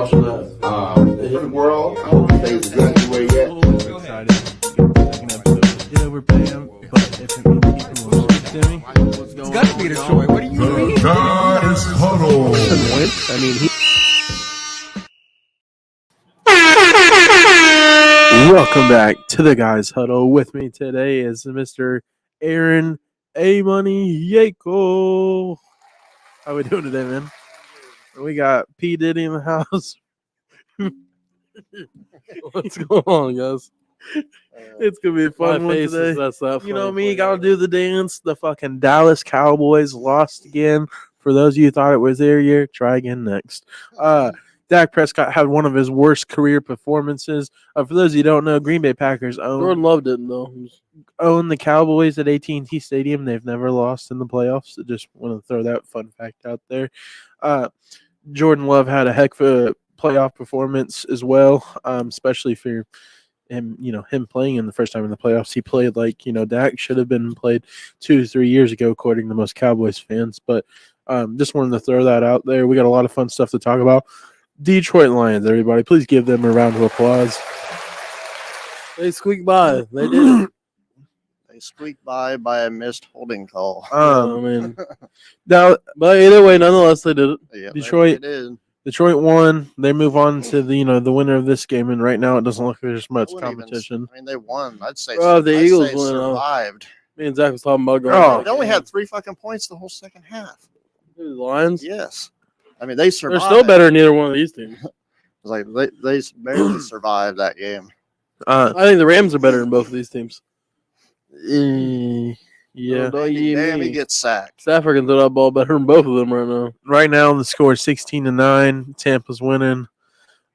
playoffs in the world. I hope he stays exactly where he at. I'm excited. Second episode. Did overpay him, but if it means people will speak to me, It's got to be Detroit. What do you mean? The Guys Huddle. I mean, he. Welcome back to the Guys Huddle. With me today is Mr. Aaron A. Money Yako. How we doing today, man? We got P. Diddy in the house. What's going on, guys? It's gonna be a fun My one face today. is that's that You know funny me, for gotta do the dance. The fucking Dallas Cowboys lost again. For those of you who thought it was their year, try again next. Dak Prescott had one of his worst career performances. For those of you who don't know, Green Bay Packers Jordan Love didn't though. own the Cowboys at AT&T Stadium. They've never lost in the playoffs. So just want to throw that fun fact out there. Jordan Love had a heck of a playoff performance as well, especially for him, him playing in the first time in the playoffs. He played like, Dak should have been played 2-3 years ago, according to most Cowboys fans. But just wanted to throw that out there. We got a lot of fun stuff to talk about. Detroit Lions, everybody. Please give them a round of applause. They squeaked by. They did. They squeaked by a missed holding call. I mean, Now, but either way, nonetheless, they did it. Yeah, Detroit- they did. Detroit won. They move on to the winner of this game, and right now it doesn't look like there's much I wouldn't even- competition. I mean, they won. I'd say. Bro, the I'd Eagles say won, survived. Me and Zach was talking about going. Oh. They only had 3 fucking points the whole second half. the Lions. Yes, I mean they They're survived. still better than either one of these teams. It's like they barely survived that game. I think the Rams are better than both of these teams. Yeah. Don't you Damn, he mean? gets sacked. Stafford can throw that ball better than both of them right now. Right now the score is 16-9. Tampa's winning.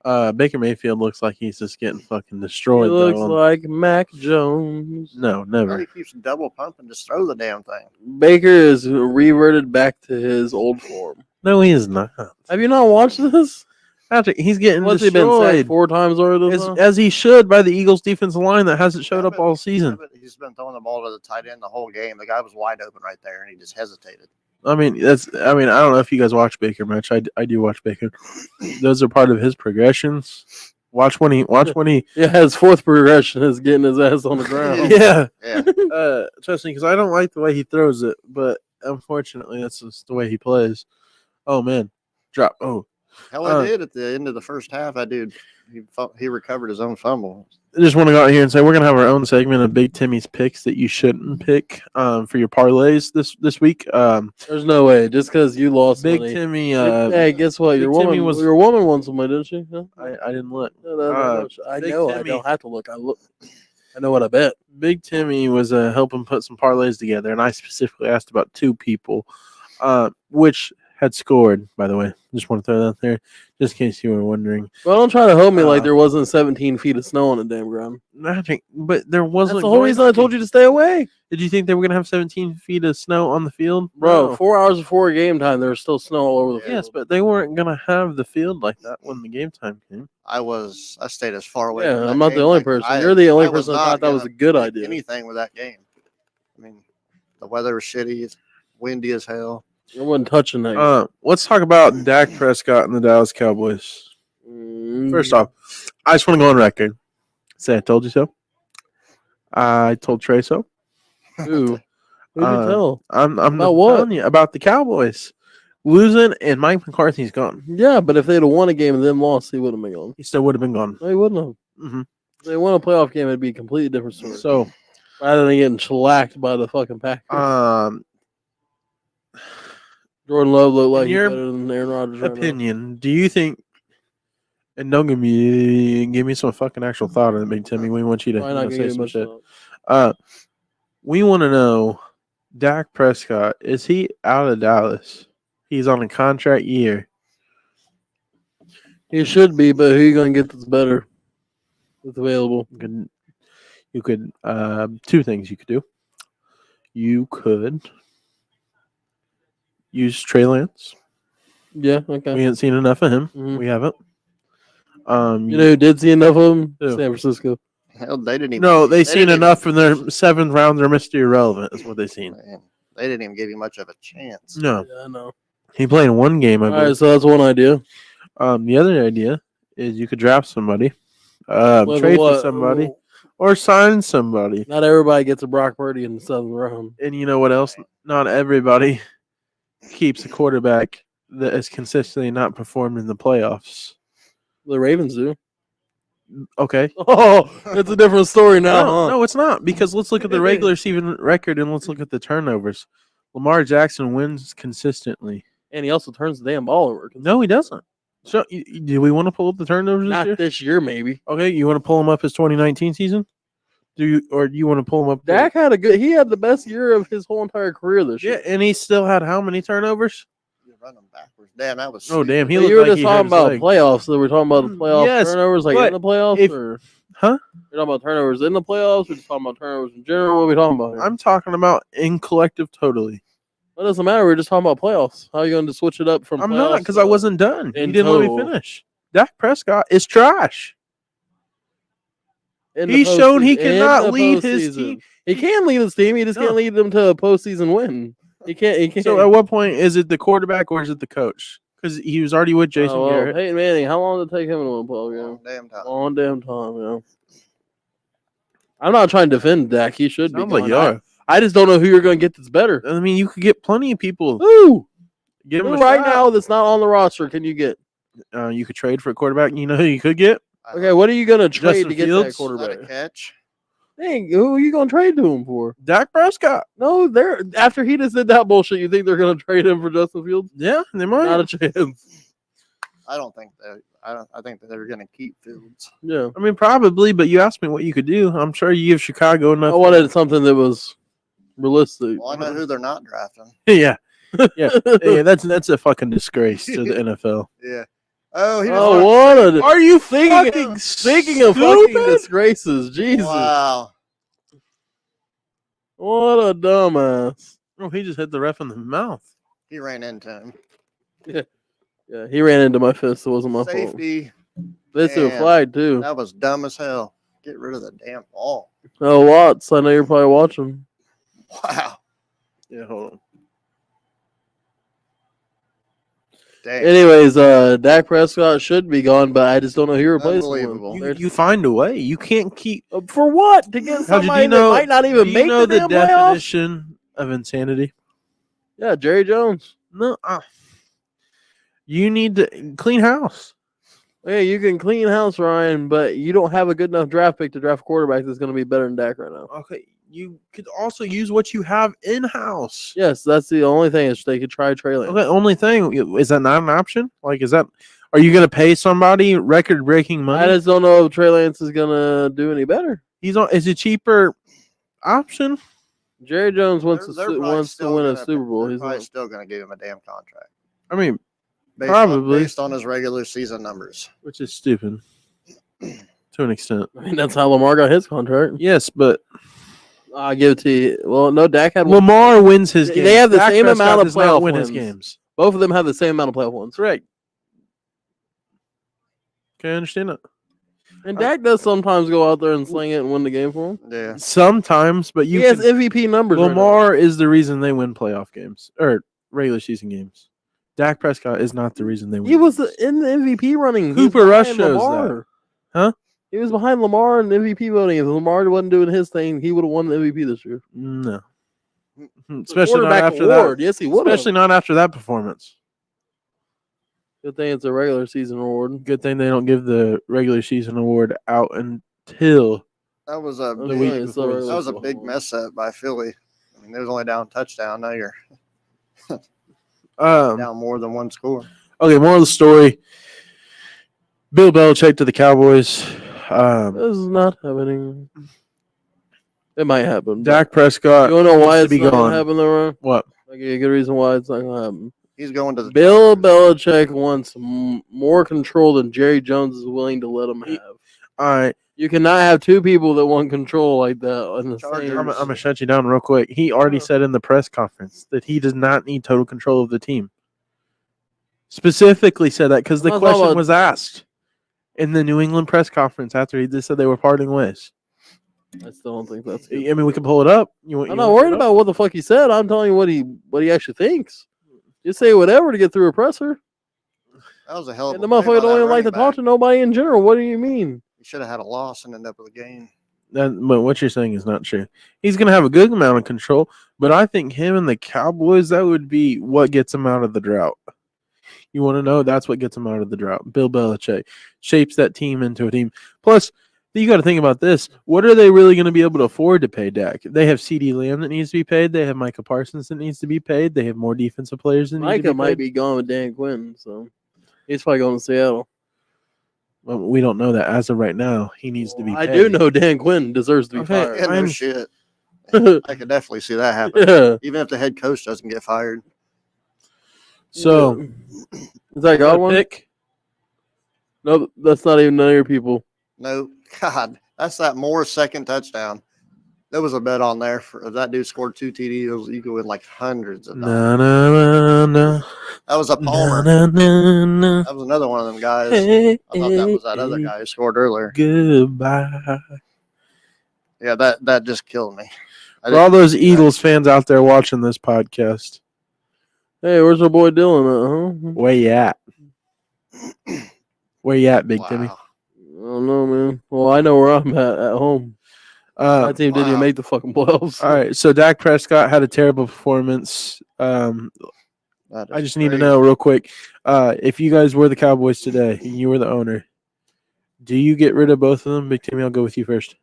Baker Mayfield looks like he's just getting fucking He destroyed. looks though. like Mac Jones. No, Now never. he keeps double pumping. Just throw the damn thing. Baker is reverted back to his old form. No, he is not. Have you not watched this? Patrick, he's getting What's he been destroyed. sacked 4 times already? this time? As he should by the Eagles defensive line that hasn't showed Yeah, up but- all season. But he's been throwing the ball to the tight end the whole game. The guy was wide open right there, and he just hesitated. I mean, I don't know if you guys watch Baker much. I do watch Baker. Those are part of his progressions. Watch when he Yeah, his fourth progression is getting his ass on the ground. yeah. Yeah, Trust me, because I don't like the way he throws it, but unfortunately, that's just the way he plays. Oh man, drop. Oh, hell, I did at the end of the first half. I did. He recovered his own fumble. I just want to go out here and say we're gonna have our own segment of Big Timmy's picks that you shouldn't pick for your parlays this week. There's no way. Just because you lost Big money. Timmy. Hey, guess what? Big Your Timmy woman your woman won some money, didn't she? Huh? I didn't look. I Big know. I Timmy- don't have to look. I know what I bet. Big Timmy was helping put some parlays together, and I specifically asked about 2 people, which had scored. By the way, just want to throw that out there, just in case you were wondering. Well, don't try to hold me like Uh, there wasn't 17 feet of snow on the damn ground. But there wasn't. That's the whole reason I told you to stay away. Did you think they were going to have 17 feet of snow on the field, Bro, No. 4 hours before game time, there was still snow all over the field. Yes, but they weren't going to have the field like that when the game time came. I stayed as far away. Yeah, from that I'm not game. the only Like, person. You're the only I was person that not thought that was a gonna good pick idea. Anything with that game. I mean, the weather was shitty. It's windy as hell. I wasn't touching that. Let's talk about Dak Prescott and the Dallas Cowboys. First off, I just want to go on record. Say I told you so. I told Trey so. Who? Who'd you tell? I'm About what? telling you about the Cowboys losing, and Mike McCarthy's gone. Yeah, but if they'd have won a game and then lost, he would have been gone. He still would have been gone. No, he wouldn't have. Mhm. If they won a playoff game, it'd be a completely different story. So, rather than getting shellacked by the fucking Packers. Jordan Love looked like in he's your better than Aaron Rodgers right now. opinion, do you think? And don't give me some fucking actual thought on it, Big Timmy. We want you to Probably not gonna say give some much shit. thought. We want to know, Dak Prescott, is he out of Dallas? He's on a contract year. He should be, but who you gonna get that's better? That's available. You could 2 things you could do. You could use Trey Lance. Yeah, okay. We haven't seen enough of him. Mhm. We haven't. You know who did see enough of him? Who? San Francisco. Hell, they didn't even. No, they seen didn't enough from their 7th round. They're Mr. Irrelevant is what they seen. Man, they didn't even give you much of a chance. No, Yeah, I know. he played 1 game. I All believe. right, so that's one idea. The other idea is you could draft somebody, With trade for what? somebody, or sign somebody. Not everybody gets a Brock Purdy in the 7th round. And you know what else? Not everybody keeps a quarterback that is consistently not performed in the playoffs. The Ravens do. Okay. Oh, it's a different story now. No, huh? no, it's not, because let's look at the regular season record and let's look at the turnovers. Lamar Jackson wins consistently. And he also turns the damn ball over. No, he doesn't. So, do we want to pull up the turnovers this Not year? this year, maybe. Okay, you want to pull him up his 2019 season? Do you want to pull him up? Dak had he had the best year of his whole entire career this Yeah, year. and he still had how many turnovers? You're running backwards. Damn, that was. Oh, damn, he But looked you were like just he had talking his about leg. playoffs. So we're talking about the playoff Yes, turnovers, like but in the playoffs, if- or Huh? you're talking about turnovers in the playoffs. We're just talking about turnovers in general. What are we talking about here? I'm talking about in collective totally. It doesn't matter. We're just talking about playoffs. How are you going to switch it up from? I'm playoffs not, because I to- wasn't done. You in didn't let me total. finish. Dak Prescott is trash. in the He's shown he postseason- in cannot the lead his postseason. team. He can lead his team. He just No. can't lead them to a postseason win. He can't. He can't. So at what point is it the quarterback or is it the coach? Because he was already with Jason Garrett. Peyton Manning. How long did it take him to win a playoff game? Long damn time. Long damn time, you know. I'm not trying to defend Dak. He should be. Sounds like gone. you are. I just don't know who you're going to get that's better. I mean, you could get plenty of people. Who? Give him Who a right shot. now that's not on the roster can you get? You could trade for a quarterback. You know who you could get? Okay, what are you going to trade Justin to get Fields? that Is that a quarterback? catch? Dang, who are you going to trade to him for? Dak Prescott. No, they're after he just did that bullshit. You think they're going to trade him for Justin Fields? Yeah, they might. Not a chance. I don't think that. I think that they're going to keep Fields. Yeah, I mean, probably, but you asked me what you could do. I'm sure you give Chicago I enough. wanted something that was realistic. Well, I know who they're not drafting. Yeah. Yeah. That's a fucking disgrace to the NFL. Yeah. Oh, he was. Oh, what a Are you Speaking of fucking disgraces, Jesus! Wow. What a dumbass! Oh, he just hit the ref in the mouth. He ran into him. Yeah, he ran into my fist. It wasn't my fault. Safety. This is a Man. flag too. That was dumb as hell. Get rid of the damn ball. Oh, Watts! I know you're probably watching. Wow. Yeah, hold on. Dang. Anyways, Dak Prescott should be gone, but I just don't know who replaces him. Unbelievable. You find a way. You can't keep. For what? To get How'd somebody you know? that might not even do you make know the damn playoffs? definition of insanity? Yeah, Jerry Jones. No. You need to clean house. Yeah, you can clean house, Ryan, but you don't have a good enough draft pick to draft a quarterback that's going to be better than Dak right now. Okay. You could also use what you have in house. Yes, that's the only thing is they could try Trey Lance. Okay. Only thing is that not an option? Like, is that? Are you going to pay somebody record-breaking money? I just don't know if Trey Lance is going to do any better. He's on. Is a cheaper option? Jerry Jones wants They're probably wants to still win a gonna- Super Bowl. They're He's probably not. still going to give him a damn contract. I mean, Based Probably. on his regular season numbers. which is stupid to an extent. I mean, that's how Lamar got his contract. Yes, but I'll give it to you. Well, no, Dak had one. Lamar wins his They games. have the Dak same Prescott amount of does not playoff win his wins. games. Both of them have the same amount of playoff wins. Correct. Okay, I understand it. And Dak does sometimes go out there and sling it and win the game for him. Yeah. He Sometimes, but you has can, MVP numbers. right now. Lamar is the reason they win playoff games or regular season games. Dak Prescott is not the reason they win. He was games. in the MVP running. He was Cooper Rush behind shows Lamar. Huh? He was behind Lamar in MVP voting. If Lamar wasn't doing his thing, he would have won the MVP this year. No. The Especially not quarterback after award. that. Yes, he would. Especially not after that performance. Good thing it's a regular season award. Good thing they don't give the regular season award out until That was a The big, week before before that was a the big mess up by Philly. I mean, they was only down touchdown. Now you're um down more than one score. okay, moral of the story. Bill Belichick to the Cowboys. This is not happening. It might happen. but Dak Prescott. you want to know why needs it's to be not going gone. to happen, though, Ryan? What? I'll give you a good reason why it's not going to happen. He's going to the Bill Chargers. Belichick wants more control than Jerry Jones is willing to let him have. All right. You cannot have two people that want control like that in the Chargers. same. I'm going to shut you down real quick. He already said in the press conference that he does not need total control of the team. Specifically said that because the I'm not talking question about- was asked in the New England press conference after he just said they were parting ways. I still don't think that's I good. mean, we can pull it up. I'm not worried about what the fuck he said. I'm telling you what he actually thinks. You say whatever to get through a presser. That was a hell of And a the play by motherfucker don't that even like running to talk back. to nobody in general. What do you mean? He should have had a loss and ended up with a game. But what you're saying is not true. He's going to have a good amount of control, but I think him and the Cowboys, that would be what gets him out of the drought. You want to know? That's what gets him out of the drought. Bill Belichick shapes that team into a team. Plus, you got to think about this. What are they really going to be able to afford to pay Dak? They have C.D. Lamb that needs to be paid. They have Micah Parsons that needs to be paid. They have more defensive players that need to Micah be might paid. be gone with Dan Quinn, so he's probably going to Seattle. Well, we don't know that as of right now. He needs to be I paid. do know Dan Quinn deserves to be Okay, fired. Yeah, no I'm- shit. I could definitely see that happen. Yeah. Even if the head coach doesn't get fired. So, is that got one? pick? No, that's not even none of your people. No, God, that's that Moore second touchdown. There was a bet on there for if that dude scored 2 TDs, you could win like hundreds of dollars. No. That was a Palmer. No. That was another one of them guys. Hey, I thought that was that other guy who scored earlier. Goodbye. Yeah, that just killed me. For all those Eagles fans out there watching this podcast, Hey, where's our boy Dylan at, huh? where you at? Where you at, Big Timmy? Wow. I don't know, man. Well, I know where I'm at home. My team didn't even wow. make the fucking playoffs. All right, so Dak Prescott had a terrible performance. That I is just need to crazy. know real quick, if you guys were the Cowboys today and you were the owner, do you get rid of both of them? Big Timmy, I'll go with you first.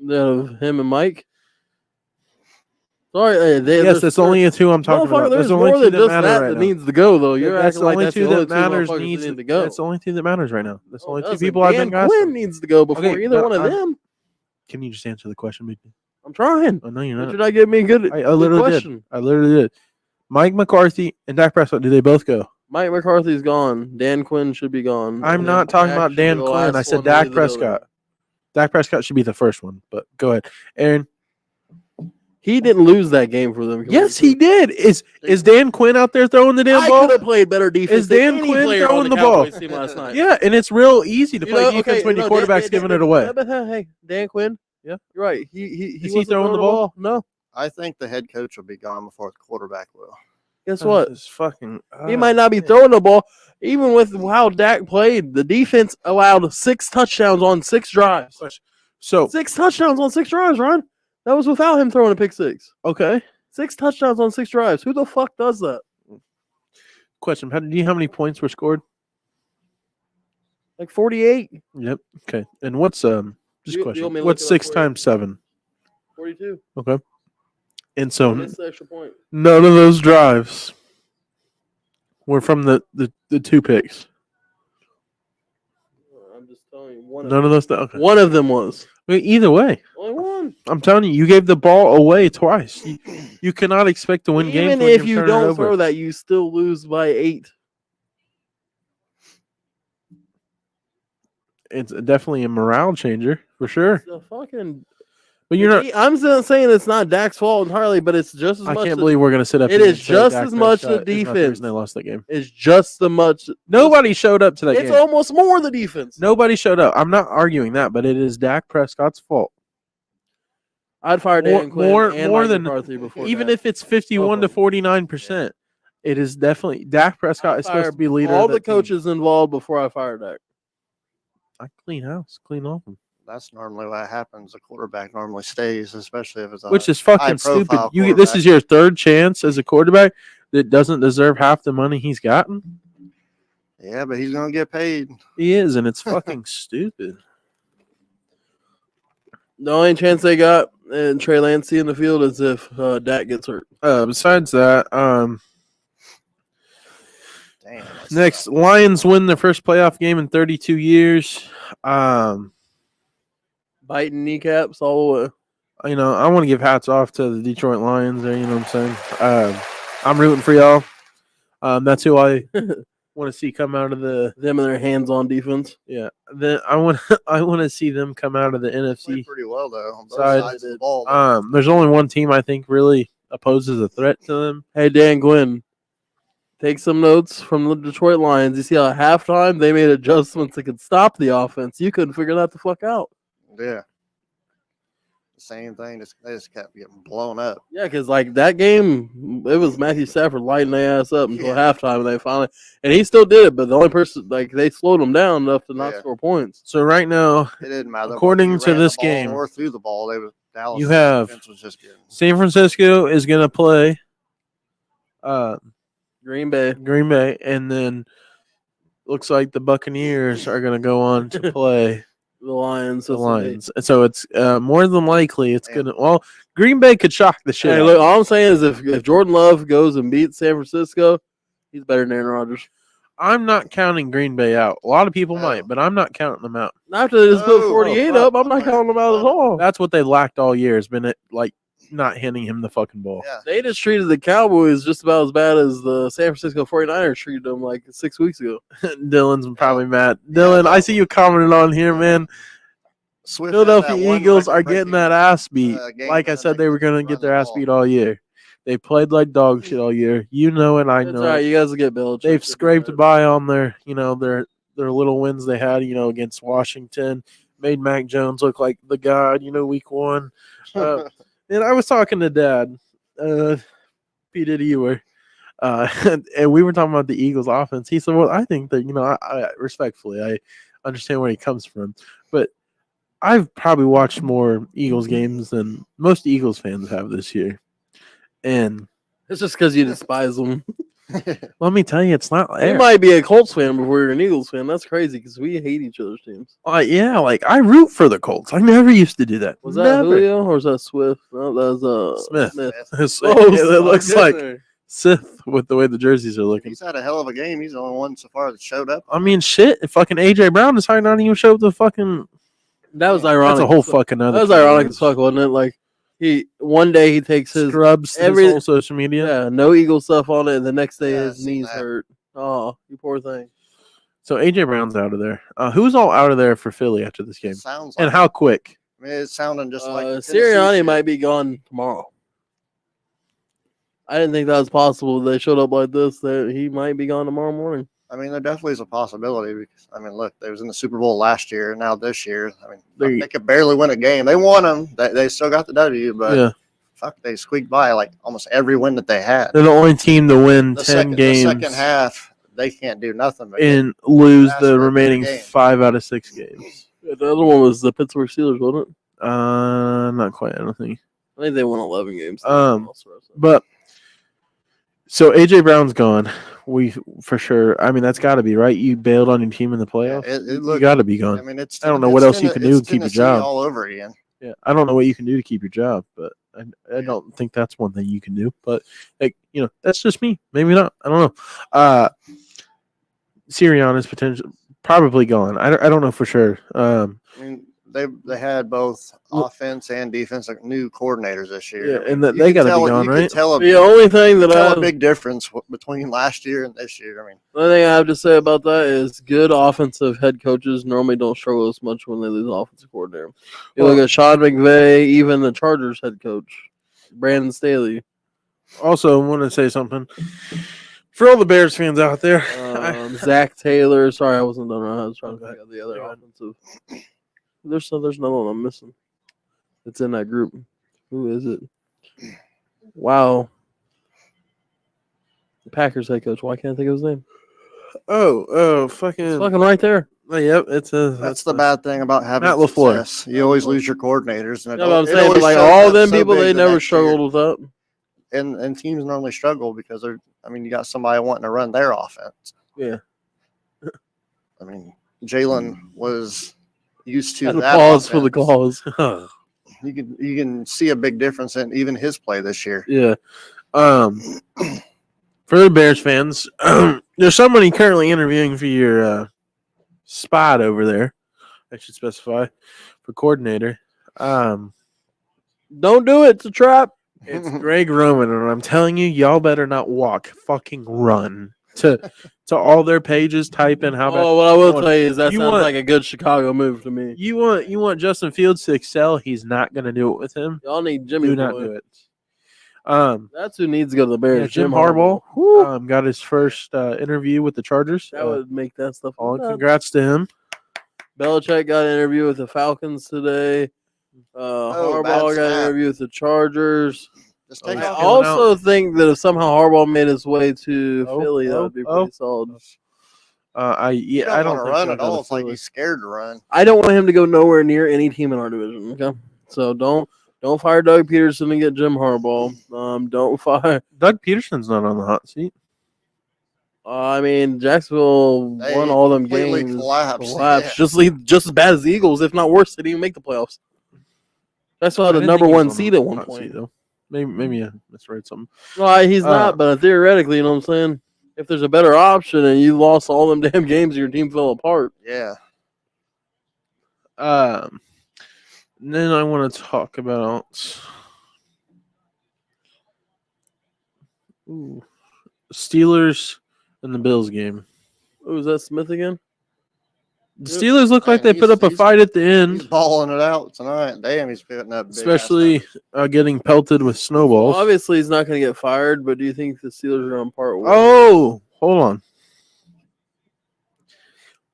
Him and Mike. Sorry, Yes, there's- that's only the two I'm talking about. There's only more two than that just matter that right that now. needs to go, though. You're That's acting the like only that's two the only that matters motherfuckers needs that need to go. That's the only two that matters right now. That's the only two Doesn't. people I've Dan been gassing. Quinn needs to go before Okay, either but one of them. Can you just answer the question, Big Timmy? I'm trying. Oh, no, you're But not. you're not giving me a good, I good literally question. did. I literally did. Mike McCarthy and Dak Prescott, do they both go? Mike McCarthy's gone. Dan Quinn should be gone. I'm And not talking Dak about should be Dan the Quinn. last I said one to leave Dak the building. Prescott. Dak Prescott should be the first one, but go ahead. Aaron. He didn't lose that game for them. Yes, he did. Is Dan Quinn out there throwing the damn I ball? could have played better defense. Is Dan than any Quinn player throwing on the ball? Cowboys team last night. Yeah, and it's real easy to You play know, defense okay, when your no, quarterback's giving it away. But hey, Dan Quinn. Yeah. You're right. He Is he wasn't throwing the ball? No. I think the head coach will be gone before the quarterback will. Guess what? This is fucking. He might not be throwing the ball. Even with how Dak played, the defense allowed 6 touchdowns on 6 drives. So 6 touchdowns on 6 drives, Ron. That was without him throwing a pick 6. okay. 6 touchdowns on 6 drives. Who the fuck does that? Question: do you know how many points were scored? Like 48, Yep. Okay. And what's just You want me to question? look What's it up 6 for you? times 7? 42. Okay. And so Missed the extra point. none of those drives were from the 2 picks. I'm just telling you. One None of those. Okay. One of them was. I mean, either way, Only one. I'm telling you, you gave the ball away twice. You cannot expect to win games Even when if you're you turning it don't over. throw that, you still lose by 8. It's definitely a morale changer for sure. The fucking. But you're not. I'm still saying it's not Dak's fault entirely, but it's just as I much. can't believe we're gonna sit up. It here is and say just Dak as much the Prescott is not the defense. reason they lost that game. It's just the much. Nobody showed up to that It's game. almost more the defense. Nobody showed up. I'm not arguing that, but it is Dak Prescott's fault. I'd fire Dan Quinn more and more Mike than McCarthy before even that. if it's 51 to 49%. It is definitely Dak Prescott I'd is supposed fire to be leader. all of the that team. coaches involved before I fire Dak. I clean house, clean off them. That's normally what happens. The quarterback normally stays, especially if it's a Which is fucking stupid. high-profile This is quarterback. your third chance as a quarterback that doesn't deserve half the money he's gotten. Yeah, but he's gonna get paid. He is, and it's fucking stupid. The only chance they got in Trey Lancey in the field is if Dak gets hurt. Besides that, Damn. that next sucks. Lions win their first playoff game in 32 years. Biting kneecaps all the way. I want to give hats off to the Detroit Lions there, you know what I'm saying? I'm rooting for y'all. That's who I want to see come out of the Them and their hands-on defense. I want to see them come out of the Played NFC. pretty well though on both Side. sides of the ball. There's only one team I think really opposes a threat to them. Hey, Dan Quinn, take some notes from the Detroit Lions. You see how at halftime they made adjustments that could stop the offense. You couldn't figure that the fuck out. Yeah, the same thing. They just kept getting blown up. Yeah, because like that game, it was Matthew Stafford lighting their ass up until halftime, and they finally, and he still did it. But the only person, like, they slowed him down enough to not score points. So right now, It didn't matter. according to this the ball game, or through the ball, Dallas you have defense was just getting San Francisco is going to play Green Bay. and then looks like the Buccaneers are going to go on to play The Lions. the Lions. And so it's more than likely it's going to. Well, Green Bay could shock the shit. Hey, out look, of all I'm saying is if Jordan Love goes and beats San Francisco, he's better than Aaron Rodgers. I'm not counting Green Bay out. A lot of people No. might, but I'm not counting them out. After they just put Oh, 48 oh, up, I'm not counting them out at all. That's what they lacked all year. Has been like not hitting him the fucking ball. yeah. They just treated the Cowboys just about as bad as the San Francisco 49ers treated them like 6 weeks ago. Dylan's probably mad. Dylan, I see you commenting on here, man. Swift had that Philadelphia one Eagles are record-breaking, getting that ass beat. game Like I and said, they they were going to run get the their ass ball. beat all year. They played like dog shit all year. You know it, I That's know all right. it. You guys will get Belichick. They've scraped by on their, their little wins they had, against Washington. Made Mac Jones look like the god, week one. And I was talking to Dad, P. Diddy Ewer, and we were talking about the Eagles offense. He said, well, I think that, I respectfully, I understand where he comes from. But I've probably watched more Eagles games than most Eagles fans have this year. And It's just because you despise them. let me tell you, it's not You there. might be a Colts fan before you're an Eagles fan. That's crazy because we hate each other's teams. Yeah, like I root for the Colts. I never used to do that. Was that Never. Julio or was that Swift? No, that was Smith. Smith. It looks good like there. Sith with the way the jerseys are looking. He's had a hell of a game. He's the only one so far that showed up. I mean, shit. Fucking AJ Brown decided not to even show up to fucking. That was ironic. That's a whole fucking other. That was ironic as fuck, wasn't it? Like one day he takes his Scrubs every- his whole social media. yeah, no Eagle stuff on it, and the next day Yeah, his I've seen knees that. hurt. Oh, you poor thing. So AJ Brown's out of there. Who's all out of there for Philly after this game? It sounds like And how quick? I mean, it's sounding just like Tennessee Sirianni shit. might be gone tomorrow. I didn't think that was possible. They showed up like this. That he might be gone tomorrow morning. I mean, there definitely is a possibility because I mean, look, they was in the Super Bowl last year. Now this year, I mean, They- they could barely win a game. They won them. They still got the W, but Yeah, fuck, they squeaked by like almost every win that they had. they're the only team to win The 10 games the second half, they can't do nothing. But and lose That's the for a remaining game. 5 out of 6 games. The other one was the Pittsburgh Steelers, wasn't it? Not quite. I don't think. I think they won 11 games. But so AJ Brown's gone. We for sure. I mean, that's got to be right. You bailed on your team in the yeah, playoffs. it You looked. got to be I gone. mean, it's. I don't know what else you can do to keep your Tennessee job. all over again. Yeah, I don't know what you can do to keep your job, but I don't think that's one thing you can do. But like, that's just me. Maybe not. I don't know. Sirianni is potentially probably gone. I don't know for sure. I mean, they had both offense and defense, like new coordinators this year. Yeah, and that You they could got to tell- be gone, you could right? Tell The only thing that tell I a big difference between last year and this year. I mean, the only thing I have to say about that is good offensive head coaches normally don't struggle as much when they lose offensive coordinator. You look at Sean McVay, even the Chargers head coach, Brandon Staley, Also, I want to say something for all the Bears fans out there. Zach Taylor. Sorry, I wasn't done. I was trying to Okay. think of the other Go ahead. offensive. There's another one I'm missing. It's in that group. Who is it? The Packers head coach. Why can't I think of his name? Fucking. It's fucking right there. Yep, it's that's the bad thing about having Matt LaFleur. success. You always lose your coordinators. And You know what I'm it saying? But always like shows all up them so people, big they the never next year. struggled with that. And teams normally struggle because they're. I mean, you got somebody wanting to run their offense. Yeah. I mean, Jalen was used to And that. pause for the offense. cause. You can see a big difference in even his play this year. Yeah. For the Bears fans, there's somebody currently interviewing for your spot over there. I should specify for coordinator. Don't do it. It's a trap. It's Greg Roman, and I'm telling you, y'all better not walk, fucking run to all their pages. Type in how about What I will tell you is that you sounds want- like a good Chicago move to me. you want Justin Fields to excel. He's not going to do it with him. Y'all need Jimmy. Do not Boy. do it. That's who needs to go to the Bears. Yeah, Jim Harbaugh got his first interview with the Chargers. That would make that stuff. All look up. congrats to him. Belichick got an interview with the Falcons today. Oh, bad Harbaugh got an snap. interview with the Chargers. Just take Oh, I off. yeah. also think that if somehow Harbaugh made his way to Oh, Philly, that oh, would be oh. pretty solid. You I don't don't want to think run he'll at go all. to It's like Philly. he's scared to run. I don't want him to go nowhere near any team in our division. Okay, so don't fire Doug Peterson and get Jim Harbaugh. Don't fire. Doug Peterson's not on the hot seat. I mean, Jacksonville They won all them completely games. collapsed, yeah. Just as bad as the Eagles, if not worse. They didn't even make the playoffs. Jacksonville had I the didn't number think he was one on seed the at one hot point. seat, though. Maybe I misread something. No, he's not, but theoretically, you know what I'm saying? If there's a better option and you lost all them damn games and your team fell apart. Yeah. Then I want to talk about Steelers and the Bills game. Oh, was that Smith again? The Steelers look like Man, they put up a he's- fight at the He's end, balling it out tonight. Damn, he's putting up big especially getting pelted with Well, snowballs. obviously, he's not going to get fired, but do you think the Steelers are on part ways? Oh, hold on.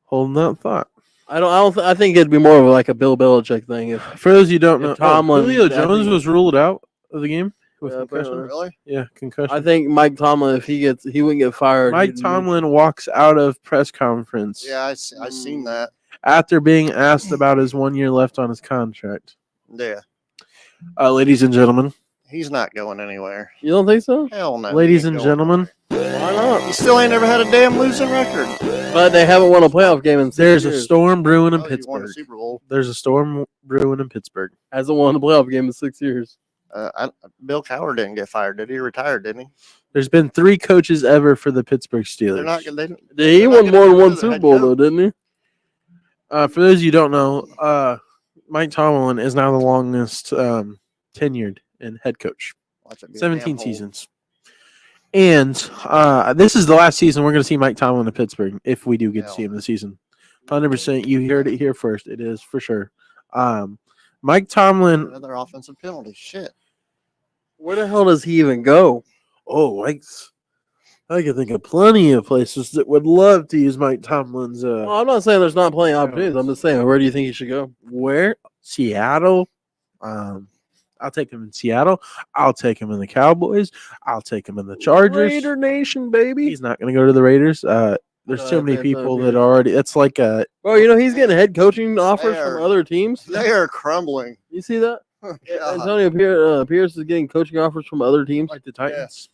Holding that thought. I think it'd be more of like a Bill Belichick thing. If For those you don't know, Tomlin- Julio I Jones think- was ruled out of the game with Yeah, concussion. apparently. Really? Yeah, concussion. I think Mike Tomlin, if he wouldn't get fired. Mike Tomlin walks out of press conference Yeah, I seen that. after being asked about his 1 year left on his contract. Yeah. Ladies and gentlemen, He's not going anywhere. You don't think so? Hell no. ladies he ain't and going gentlemen, Why not? He still ain't ever had a damn losing record. But they haven't won a playoff game in 6 there's a years. storm brewing in Oh, he won a Pittsburgh. Super Bowl. There's a storm brewing in Pittsburgh. Hasn't won a playoff game in 6 years. Bill Cowher didn't get fired, did he? Retired, didn't he? There's been 3 coaches ever for the Pittsburgh Steelers. They're not. They, He they're not won gonna more than get rid one of the Super head Bowl, coach. though, didn't he? For those you don't know, Mike Tomlin is now the longest tenured in head coach. Watch it be a 17 damn hole. seasons. And this is the last season we're going to see Mike Tomlin in Pittsburgh if we do get to Hell. see him this season. 100%. You heard it here first. It is for sure. Mike Tomlin. Another offensive penalty. Shit. Where the hell does he even go? Oh, I can think of plenty of places that would love to use Mike Tomlin's. Well, I'm not saying there's not plenty of opportunities. I'm just saying, where do you think he should go? Where? Seattle. I'll take him in Seattle. I'll take him in the Cowboys. I'll take him in the Chargers. Raider Nation, baby. He's not going to go to the Raiders. There's too many that's people not that good. already. It's like a. Bro, you know he's getting head coaching offers They are- from other teams. They are crumbling. You see that? God. Antonio Pierce is getting coaching offers from other teams. Like the Titans.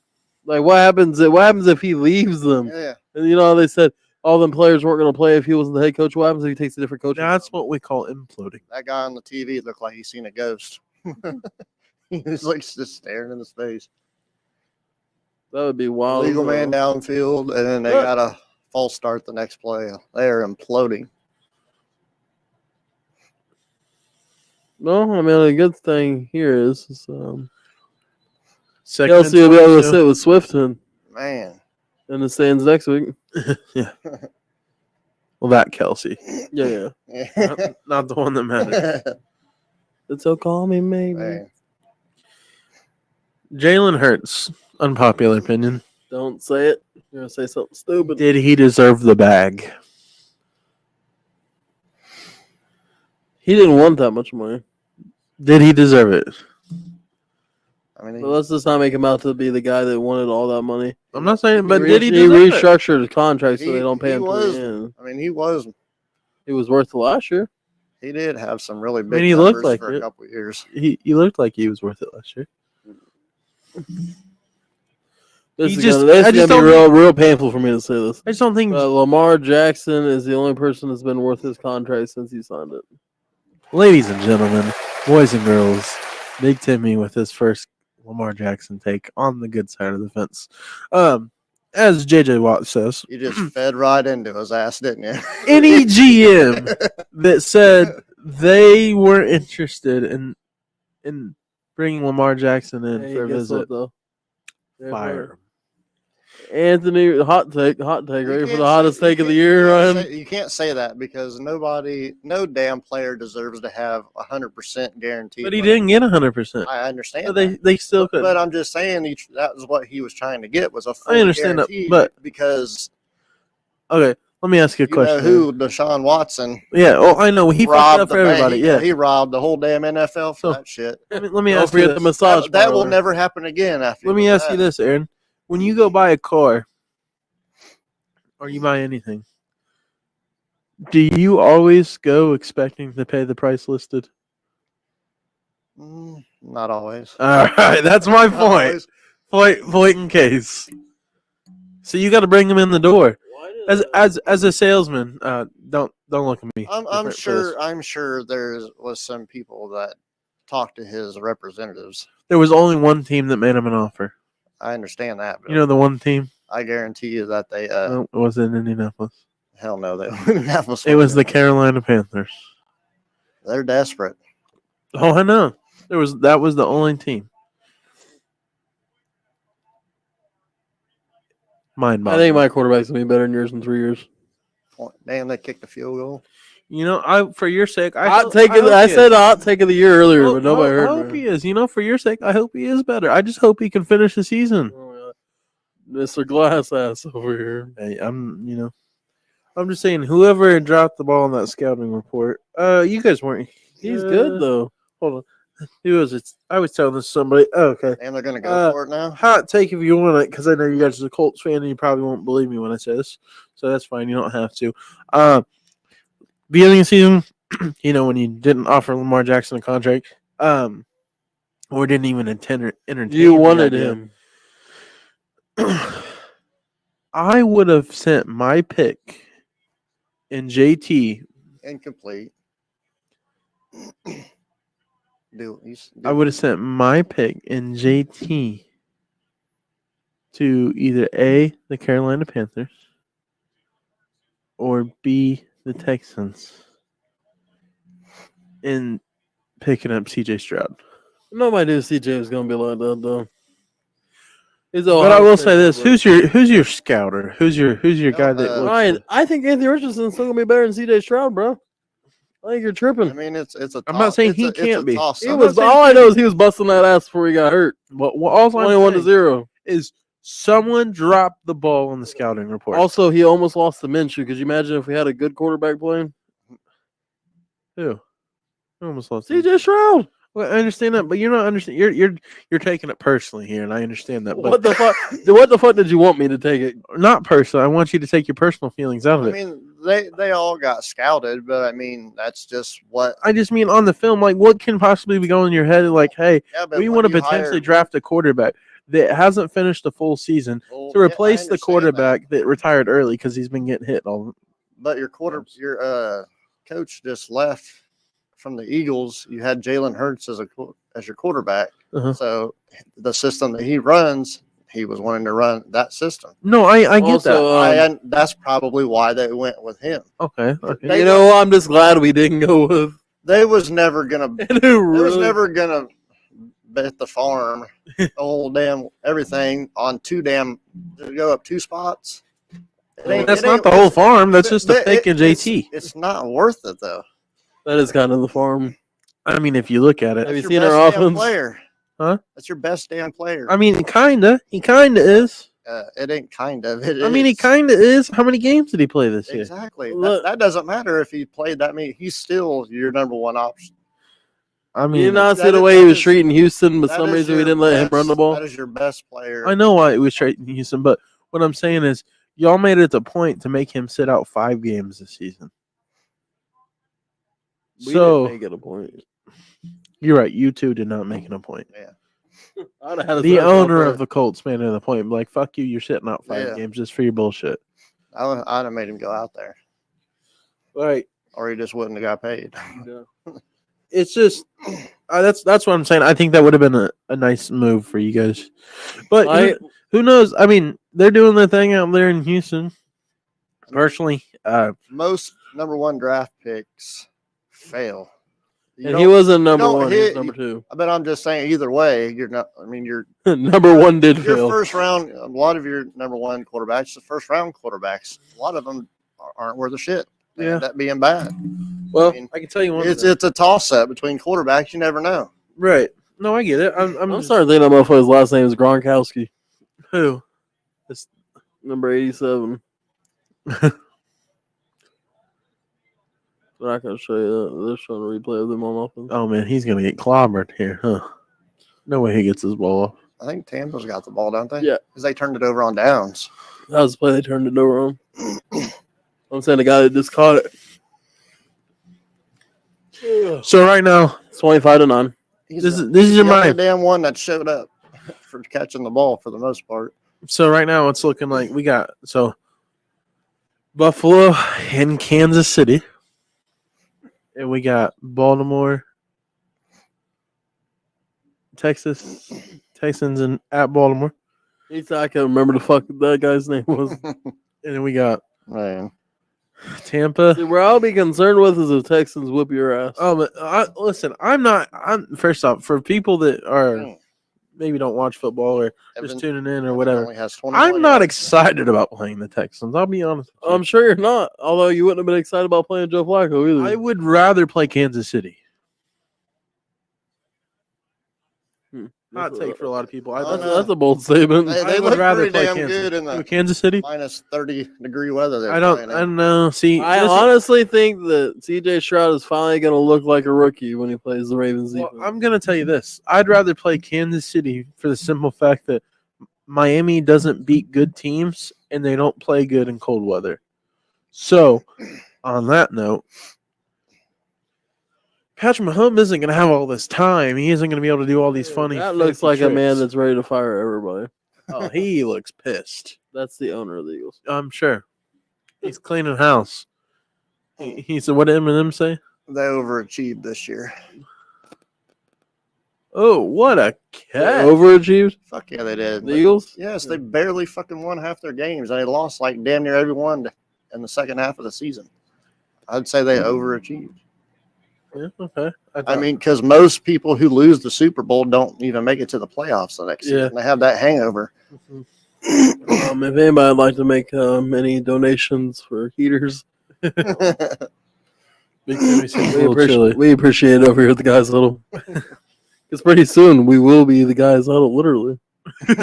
Like, what happens if he leaves them? Yeah. And you know, they said all them players weren't going to play if he wasn't the head coach. What happens if he takes a different coach? That's what we call imploding. That guy on the TV looked like he's seen a ghost. He was like just staring in his face. That would be wild. Legal man downfield, and then they What? got a false start the next play. They are imploding. No, I mean, the good thing here is Second Kelsey will be able to sit with Swifton Man. in the stands next week. Well, that Kelsey, Yeah. not the one that matters. It's so call me maybe. Man. Jalen Hurts, unpopular opinion. Don't say it. You're gonna say something stupid. Did he deserve the bag? He didn't want that much money. Did he deserve it? I mean, But let's just not make him out to be the guy that wanted all that money. I'm not saying, but He did he he deserve it? restructured his contract so He- they don't pay he him till was- the end. he was. He was worth it last year. He did have some really big he looked numbers like for it. a couple of years. He looked like he was worth it last year. This He is just- gonna, this I is just gonna be don't real painful for me to say this. I just don't think. Lamar Jackson is the only person that's been worth his contract since he signed it. Ladies and gentlemen, boys and girls, Big Timmy with his first Lamar Jackson take on the good side of the fence. As JJ Watt says, You just fed right into his ass, didn't you? any GM that said they weren't interested in bringing Lamar Jackson in Hey, for a guess visit, what, though? They're fire worth- him. Anthony, hot take, You ready for can't the hottest say- take you of the can't- year, you can't Ryan? say- You can't say that because no damn player deserves to have 100% guaranteed. But he money. didn't get 100%. I understand. But that. they still could. But I'm just saying that was what he was trying to get was a full I understand that, guarantee but- because Okay, Let me ask you a You know question. who? Deshaun Watson. Yeah. Oh, I know. He fucked robbed up the for everybody. bank. Yeah. He robbed the whole damn NFL for So, that shit. Let me Don't ask you forget the this. massage That will parlor. never happen again. After Let me ask you this, Aaron. When you go buy a car, or you buy anything, do you always go expecting to pay the price listed? Not always. All right, that's my Not point. always. Point in case. So you got to bring them in the door. As a salesman, don't look at me. I'm different for sure. this. I'm sure there was some people that talked to his representatives. There was only one team that made him an offer. I understand that, but You know the one team? I guarantee you that they. No, it was in Indianapolis. Hell no, they wouldn't have us. It was the Carolina Panthers. They're desperate. Oh, I know. That was the only team. I think my quarterback's gonna be better than yours in 3 years. Damn, they kicked the field goal. You know, for your sake, I said I'll take of the year earlier, but nobody I heard hope me. he is. You know, for your sake, I hope he is better. I just hope he can finish the season. Oh, yeah. Mr. Glass ass over here. Hey, I'm just saying, whoever dropped the ball on that scouting report, you guys weren't. He's good though. Hold on. Who was it? I was telling this to somebody. Oh, okay. And they're gonna go for it now. Hot take if you want it, because I know you guys are a Colts fan and you probably won't believe me when I say this. So that's fine. You don't have to. Beginning of the season, when you didn't offer Lamar Jackson a contract, or didn't even entertain You the wanted idea. him. I would have sent my pick in JT. Incomplete. I would have sent my pick in JT to either A, the Carolina Panthers, or B, the Texans, in picking up CJ Stroud. Nobody knew CJ was gonna be like that though. But I will say this: who's your scouter? Who's your guy that looks? Ryan, I think Anthony Richardson's still gonna be better than CJ Stroud, bro. I think you're tripping. I mean, it's a. I'm not saying he can't be. He was. All I know is he was busting that ass before he got hurt. But all 21-0 is someone dropped the ball on the scouting report. Also, he almost lost to Minshew. Could you imagine if we had a good quarterback playing? Who? Who almost lost? CJ Stroud. Well, I understand that, but you're not understand. You're taking it personally here, and I understand that. But What the fuck? What the fuck did you want me to take it? Not personally. I want you to take your personal feelings out of I it. mean, they all got scouted, but I mean, that's just what. I just mean on the film, like what can possibly be going in your head? Like, hey, Yeah, but we when want to you potentially hire- draft a quarterback that hasn't finished a full season Well, to yeah, I replace the understand quarterback that retired early because he's been getting hit all. But your coach just left from the Eagles. You had Jalen Hurts as your quarterback, Uh-huh. so the system that he runs, he was wanting to run that system. No, I get Also, And that's probably why they went with him. that. Okay. They You know, I'm just glad we didn't go with. They was never gonna. And They was never gonna bet the farm, the whole damn everything on to go up 2 spots. That's not the whole farm. That's just a pick in JT. It's not worth it though. That is kind of the farm. I mean, if you look at it, Have you That's seen your our best damn offense? player? Huh? That's your best damn player. I mean, he kinda is. It ain't kind of. It I mean, he is. kinda is. How many games did he play this year? Exactly. Look- That doesn't matter if he played that many. He's still your number one option. I You mean, did not see that the is- way he that was is- treating Houston, but That some is reason we your didn't let him best- run the ball. That is your best player. I know why it was trading Houston, but what I'm saying is, y'all made it a point to make him sit out 5 games this season. We So didn't make it a point. you're right. You two did not make it a point. I'd have had The us out owner there. of the Colts made it a point. Like, fuck you. You're sitting out 5 Yeah. games just for your bullshit. I'd have made him go out there, Right. or he just wouldn't have got paid. It's just that's what I'm saying. I think that would have been a nice move for you guys. But who knows? I mean, they're doing their thing out there in Houston. Personally, Most number one draft picks fail. You And don't- he wasn't number don't one. He was hit- number two. But I'm just saying, either way, you're not. I mean, your Number one did fail. first round. A lot of your number one quarterbacks, the first round quarterbacks, a lot of them aren't worth a shit. They Yeah. end up being bad. well, I mean, I can tell you one. It's thing. a toss up between quarterbacks. You never know. Right. No, I get it. I'm I'm just- starting to think that motherfucker's last name is Gronkowski, Who? number 87. They're not going to show you that. They're showing a replay of them on offense. Oh man, he's gonna get clobbered here, huh? No way he gets his ball off. I think Tampa's got the ball, don't they? Yeah. Because they turned it over on downs. That was the play they turned it over on. I'm saying the guy that just caught it. So right now, It's 25-9. He's this the is your only mind. damn one that showed up for catching the ball for the most part. So right now it's looking like we got Buffalo and Kansas City, and we got Baltimore, Texans, and at Baltimore, I can't remember the fuck that guy's name was. and then we got Man. Tampa. See, where I'll be concerned with is if Texans whip your ass. But listen, I'm first off, for people that are maybe don't watch football or just tuning in or whatever. Only has 20 I'm not yards. excited about playing the Texans. I'll be honest. with you. I'm sure you're not. Although you wouldn't have been excited about playing Joe Flacco either. I would rather play Kansas City. Hot take for a lot of people. That's a bold statement. They I would look rather pretty play damn Kansas. good in the Kansas City. minus 30-degree weather. They're I don't playing in. know. See, I honestly think that CJ Stroud is finally going to look like a rookie when he plays the Ravens well, defense. I'm gonna tell you this. I'd rather play Kansas City for the simple fact that Miami doesn't beat good teams and they don't play good in cold weather. So, on that note, Patrick Mahomes isn't going to have all this time. He isn't going to be able to do all these funny. That looks fancy like a tricks. man that's ready to fire everybody. Oh, he looks pissed. That's the owner of the Eagles. I'm sure. He's cleaning house. He said, "What did Eminem say?" They overachieved this year. Oh, what a They cat! overachieved? Fuck yeah, they did. The Eagles? Yes, they barely fucking won half their games. They lost like damn near every one in the second half of the season. I'd say they overachieved. Yeah, okay. I mean, because most people who lose the Super Bowl don't even make it to the playoffs the next season. They have that hangover. If anybody would like to make any donations for heaters, Big Timmy said, "A little chilly." we appreciate it over here at the Guys Huddle. Because pretty soon we will be the Guys Huddle, literally. We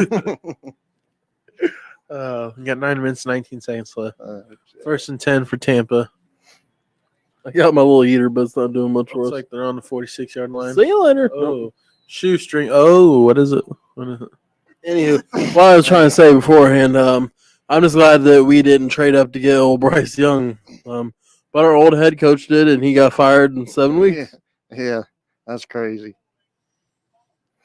got 9 minutes, 19 seconds left. First and 10 for Tampa. I got my little heater, but it's not doing much for Looks us. like they're on the 46-yard line. See you later. Oh, shoestring. Oh, what is it? What is it? Anywho, what I was trying to say beforehand, I'm just glad that we didn't trade up to get old Bryce Young. But our old head coach did, and he got fired in 7 weeks. Yeah, that's crazy.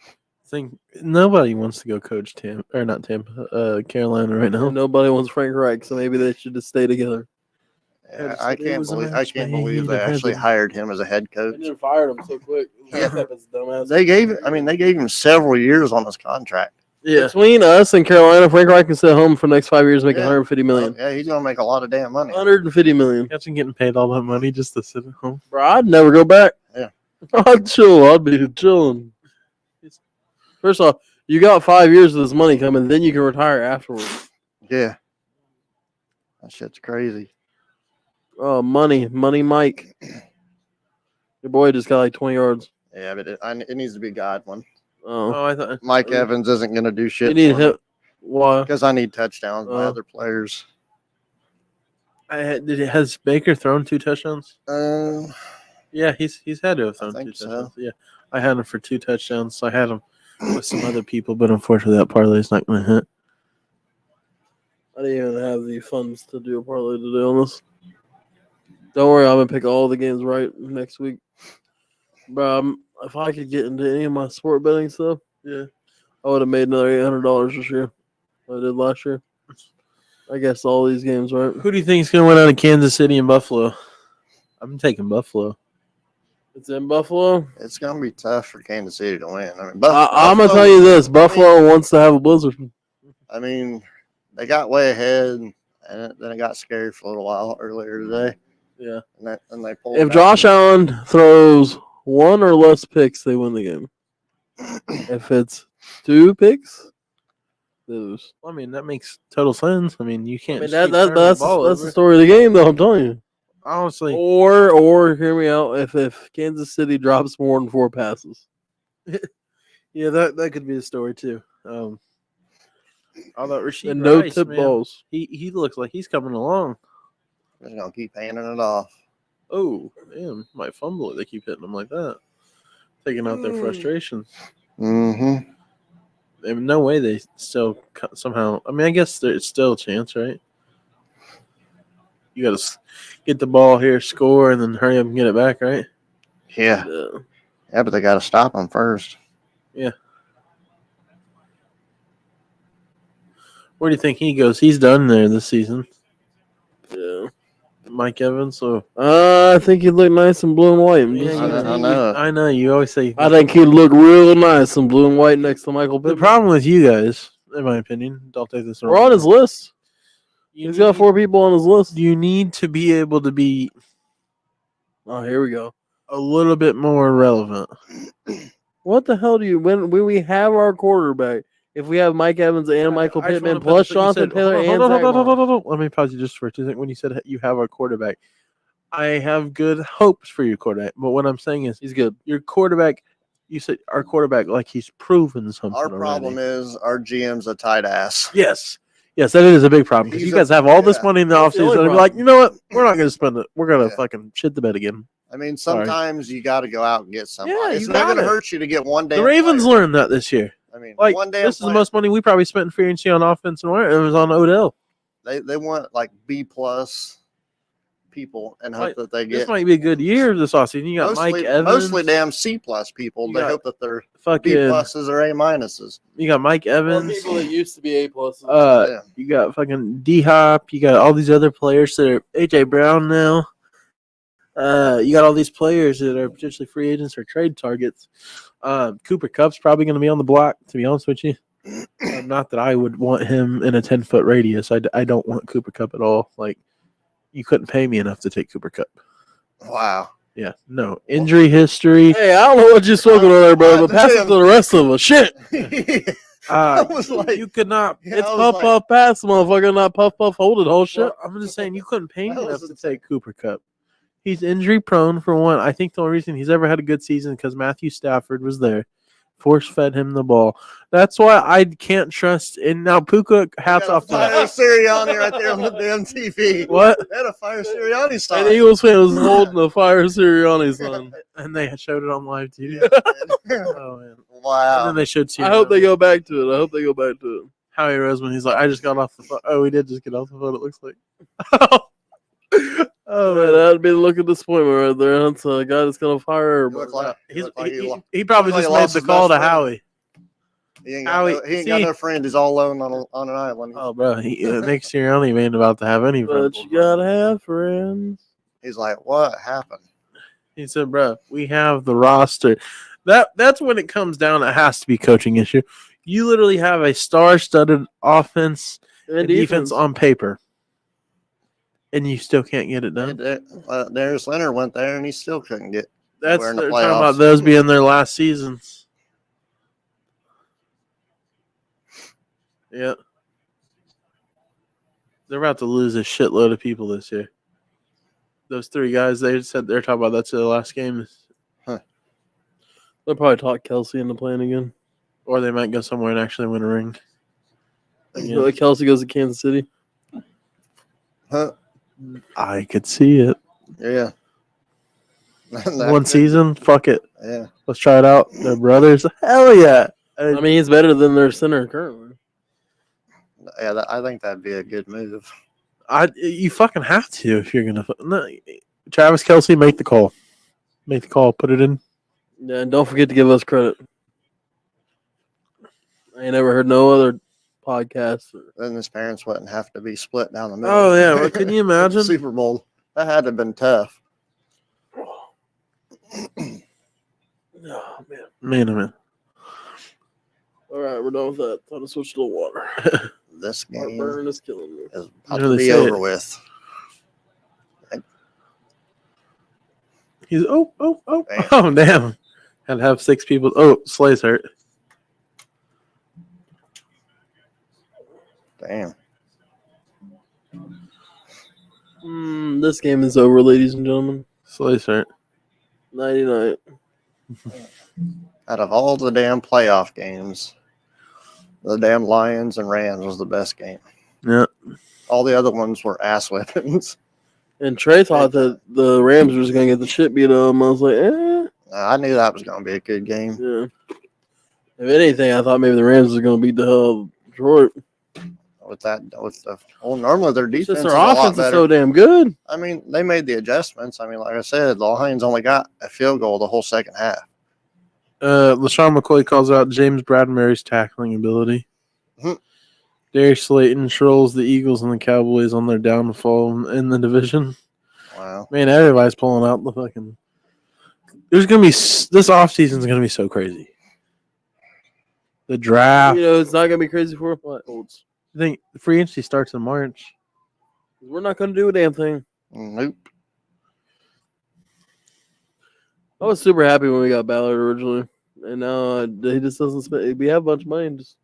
I think nobody wants to go coach Carolina right now. Nobody wants Frank Reich, so maybe they should just stay together. Yeah, It I can't was a believe match made they in actually heaven. hired him as a head They coach. just fired him so quick. Yeah. Dumbass. They gave him several years on his contract. Yeah. Between us and Carolina, Frank Reich can sit home for the next 5 years, making Yeah. $150 million. Yeah, he's gonna make a lot of damn money. $150 million. Imagine getting paid all that money just to sit at home. Bro, I'd never go back. Yeah. I'd chill. I'd be chilling. First off, you got 5 years of this money coming, then you can retire afterwards. Yeah, that shit's crazy. Oh, money, Mike. Your boy just got like 20 yards. Yeah, but it needs to be Godwin. Oh, Oh, I thought. Mike Evans isn't gonna do you shit need hit. Why? because I need touchdowns by Oh. other players. Has Baker thrown 2 touchdowns? Yeah, he's had to have thrown 2 think so. touchdowns. Yeah, I had him for 2 touchdowns. So I had him with some other people, but unfortunately that parlay is not going to hit. I didn't even have the funds to do a parlay today on this. Don't worry, I'm gonna pick all the games right next week. Bro, if I could get into any of my sport betting stuff, yeah, I would have made another $800 this year. I did last year. I guess all these games, right? Who do you think is going to win out of Kansas City and Buffalo? I'm taking Buffalo. It's in Buffalo. It's gonna be tough for Kansas City to win. I mean, I'm gonna tell you this: Buffalo wants to have a blizzard. I mean, they got way ahead, and then it got scary for a little while earlier today. Yeah. And they pulled. If back. Josh Allen throws 1 or less picks, they win the game. If it's 2 picks, they lose. I mean, that makes total sense. I mean, you can't. I mean, just keep that's turning the ball the over. story of the game, though. I'm telling you. Honestly, Or hear me out. If Kansas City drops more than 4 passes, yeah, that could be the story too. Although Rasheed and no Rice, tip man, balls. he looks like he's coming along. They're gonna keep handing it off. Oh, damn. Might fumble it. They keep hitting them like that. Taking out their frustrations. Mm-hmm. There's no way they still somehow. I mean, I guess there's still a chance, right? You got to get the ball here, score, and then hurry up and get it back, right? Yeah. Yeah, but they got to stop them first. Yeah. Where do you think he goes? He's done there this season. Yeah. Mike Evans. So I think he'd look nice in blue and white. I know. You always say. I think he'd look real nice in blue and white next to Michael The Pittman. problem with you guys, in my opinion, don't take this wrong. We're on his list. You He's got 4 people on his list. You need to be able to be Oh, here we go. a little bit more relevant. What the hell do you when we have our quarterback? If we have Mike Evans and Michael I just Pittman wanna plus finish what you Jonathan said. Taylor and Hold on, Zach hold on, Moss. hold on. Let me pause you just for a second. When you said you have our quarterback, I have good hopes for your quarterback. But what I'm saying is, He's good. your quarterback. You said our quarterback, like he's proven something. Our problem already. is our GM's a tight ass. Yes, that is a big problem because He's you guys have all this money in the That's the offseason. only And be problem. like, you know what? We're not going to spend it. We're going to Yeah. fucking shit the bed again. I mean, Sorry. sometimes you got to go out and get somebody. Yeah, It's you not going to gotta. hurt you to get one day. The Ravens learned that this year. I mean, Like, one damn this is the player. most money we probably spent in free agency on offense, and it was on Odell. They want like B+ people and hope Like, that they This get might be a good year this offseason. You got mostly, Mike Evans. mostly damn C+ people. You They got hope that they're B+ fucking. or A-. You got Mike Evans. People that used to be A plus. Yeah. You got fucking D Hop. You got all these other players that are AJ Brown now. You got all these players that are potentially free agents or trade targets. Cooper Kupp's probably going to be on the block, to be honest with you. Not that I would want him in a 10-foot radius. I don't want Cooper Kupp at all. Like, you couldn't pay me enough to take Cooper Kupp. Wow. Yeah, no. Injury history. Hey, I don't know what you're smoking on there, bro, but pass it to the rest of us. Shit. I was like, you could not. yeah, It's I was puff, like, puff, pass, motherfucker, not puff, puff, hold it, whole shit. Well, I'm just saying you couldn't pay me That enough was to take Cooper Kupp. He's injury prone for one. I think the only reason he's ever had a good season because Matthew Stafford was there, force fed him the ball. That's why I can't trust. And now Puka, hats off to Fire that. Sirianni right there on the damn TV. What? They had a Fire Sirianni And sign. Eagles fan was holding the fire Sirianni son. And they showed it on live TV. Oh man! And Wow. then they showed. I hope they go back to it. Howie Roseman. He's like, I just got off the phone. Oh, we did just get off the phone. It looks like. Oh man, that'd be the look of disappointment right there. That's a guy that's gonna fire. You look like, you look like He probably Look like just he made lost the his call to best friend. Howie. he ain't Howie, got no friend. He's all alone on an island. Oh, bro, Nick Sirianni ain't about to have any. But you gotta have friends. He's like, what happened? He said, bro, we have the roster. That's when it comes down. It has to be coaching issue. You literally have a star-studded offense and defense on paper, and you still can't get it done. Darius Leonard went there and he still couldn't get. That's We're in the they're talking about playoffs. those being their last seasons. Yeah. They're about to lose a shitload of people this year. Those 3 guys, they said they're talking about that's their last game. They'll probably talk Kelsey into playing again. Or they might go somewhere and actually win a ring. You know, like Kelsey goes to Kansas City. Huh? I could see it. Yeah. One season, fuck it. Yeah. Let's try it out. They're brothers. Hell yeah. I mean, he's better than their center currently. Yeah, I think that'd be a good move. You fucking have to if you're gonna. No, Travis Kelce, make the call. Make the call. Put it in. Yeah, and don't forget to give us credit. I ain't never heard no other podcast. Then his parents wouldn't have to be split down the middle. Oh yeah, well, can you imagine? Super Bowl. That had to have been tough. Oh, man. Man. All right, we're done with that. Time to switch to the water. This Our game burn is killing me. is about Really to be say over it. with. He's Damn. oh damn. Had to have 6 people. Oh, Slay's hurt. Damn. This game is over, ladies and gentlemen. Slay's hurt. 99. Out of all the damn playoff games, the damn Lions and Rams was the best game. Yeah. All the other ones were ass whippings. And Trey thought that the Rams were just going to get the shit beat out of them. I was like, I knew that was going to be a good game. yeah. If anything, I thought maybe the Rams was going to beat the hell out of Detroit. Normally their defense Just is their a lot offense is better. so damn good. I mean, they made the adjustments. I mean, like I said, the Lions only got a field goal the whole second half. LaShawn McCoy calls out James Bradbury's tackling ability. Mhm. Darius Slayton trolls the Eagles and the Cowboys on their downfall in the division. Wow. Man, everybody's pulling out the fucking. There's gonna be this offseason is gonna be so crazy. The draft. It's not going to be crazy for us. I think the free agency starts in March. We're not going to do a damn thing. Nope. I was super happy when we got Ballard originally. And now he just doesn't spend. We have a bunch of money and just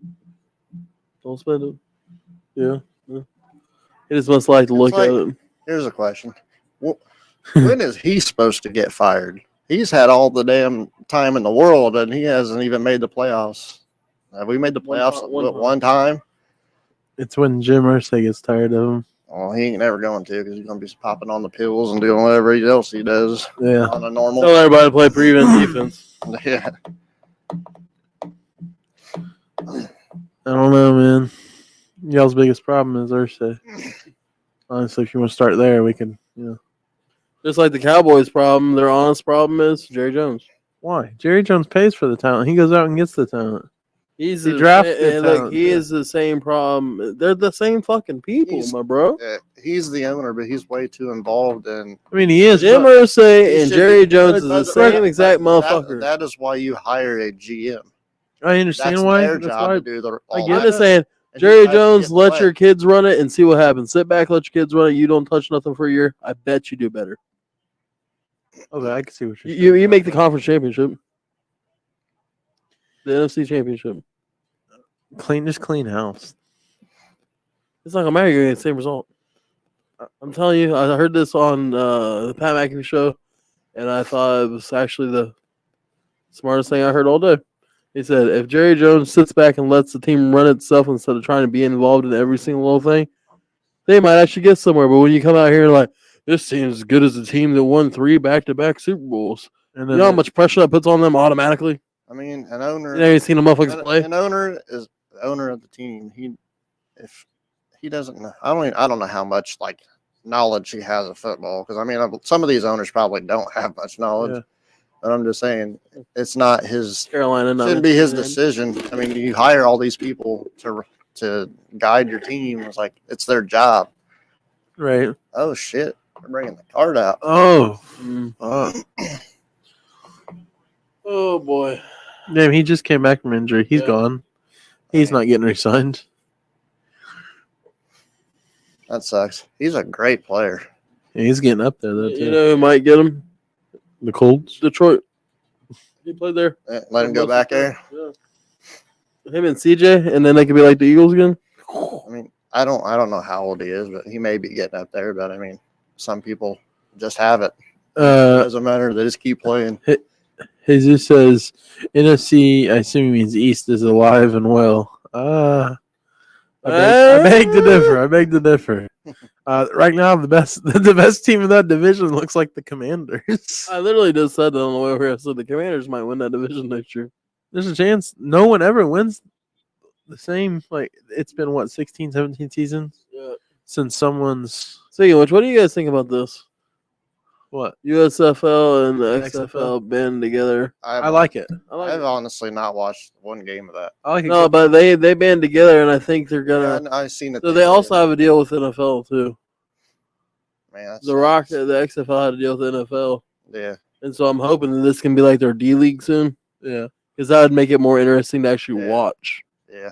don't spend it. Yeah. He just must like to look at it. Here's a question. When is he supposed to get fired? He's had all the damn time in the world, and he hasn't even made the playoffs. Have we made the playoffs one time? It's when Jim Irsay gets tired of him. Well, he ain't never going to because he's going to be popping on the pills and doing whatever else he does Yeah. on a normal. Tell everybody to play prevent defense. Yeah. I don't know, man. Y'all's biggest problem is Irsay. Honestly, if you want to start there, we can, Just like the Cowboys' problem, their honest problem is Jerry Jones. Why? Jerry Jones pays for the talent. He goes out and gets the talent. He drafted talent, is the same problem. They're the same fucking people, my bro. He's the owner, but he's way too involved in. I mean, he is. Jim Irsay and Jerry Jones is the same exact motherfucker. That is why you hire a GM. I understand That's why. their That's job why. to do the. I all get I'm that. just saying, And Jerry you guys Jones, get let play. your kids run it and see what happens. Sit back, let your kids run it. You don't touch nothing for a year. I bet you do better. Okay, I can see what you're saying. You make the conference championship, the NFC championship. Just clean house. It's not gonna matter. You're gonna get the same result. I'm telling you. I heard this on the Pat McAfee show, and I thought it was actually the smartest thing I heard all day. He said, if Jerry Jones sits back and lets the team run itself instead of trying to be involved in every single little thing, they might actually get somewhere. But when you come out here like, this team's as good as the team that won 3 back-to-back Super Bowls, And you know how much pressure that puts on them automatically? I mean, an owner. You never seen the motherfuckers play? An owner is the owner of the team. If he doesn't know, I don't know how much like knowledge he has of football because I mean, some of these owners probably don't have much knowledge. Yeah. But I'm just saying, it's not his. Carolina, Shouldn't be his decision. I mean, you hire all these people to guide your team. It's like it's their job. Right. Oh shit, we're bringing the card out. Oh. Oh boy. Damn, he just came back from injury. He's gone. He's not getting re-signed. That sucks. He's a great player. Yeah, he's getting up there, though, You too. know who might get him? The Colts. Detroit. He played there. Let him go back there. Yeah. Him and CJ, and then they could be like the Eagles again. I mean, I don't know how old he is, but he may be getting up there. But I mean, some people just have it. Doesn't matter. They just keep playing. Jesus says, NFC, I assume he means East, is alive and well. I beg to differ. Right now, the best team in that division looks like the Commanders. I literally just said that on the way over here. I said the Commanders might win that division next year. There's a chance no one ever wins the same. Like, it's been, 16, 17 seasons? Yeah. Since someone's... Speaking of which, what do you guys think about this? What? USFL and the XFL band together. I like it. I've honestly not watched one game of that. I like it. No, but they band together, and I think they're gonna. Yeah, I've seen it. So they also have a deal with NFL too. Man, The Rock, the XFL had a deal with NFL, Yeah. and so I'm hoping that this can be like their D League soon, Yeah. because that would make it more interesting to actually watch. Yeah.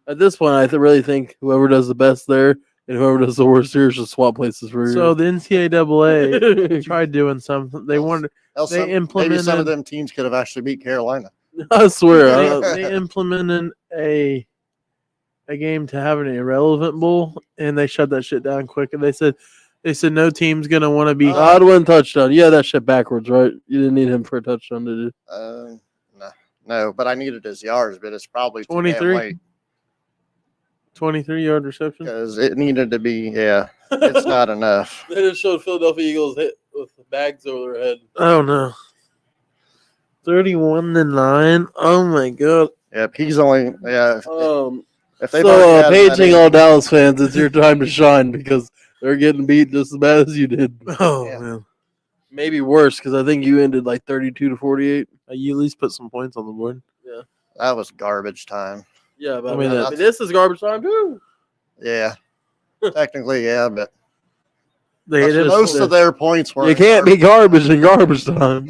At this point, I really think whoever does the best there and whoever does the worst here should swap places for you. So the NCAA tried doing something. They wanted. Maybe implemented- some of them teams could have actually beat Carolina. I swear. They implemented a game to have an irrelevant bowl, and they shut that shit down quick. And they said no team's gonna want to be. Godwin touchdown. Yeah, that shit backwards, right? You didn't need him for a touchdown, did you? No, but I needed his yards, but it's probably 23. late. 23-yard reception. because it needed to be. Yeah, it's not enough. They just showed Philadelphia Eagles hit with bags over their head. Oh no. 31-9. Oh my god. Yep, he's only. Yeah, if they paging all Dallas fans, it's your time to shine because they're getting beat just as bad as you did. Oh Yeah. man. Maybe worse because I think you ended like 32-48. You at least put some points on the board. that was garbage time. Yeah, but I mean, this is garbage time too. Yeah, technically, yeah, but They just, most of their points were. You can't be garbage in garbage time.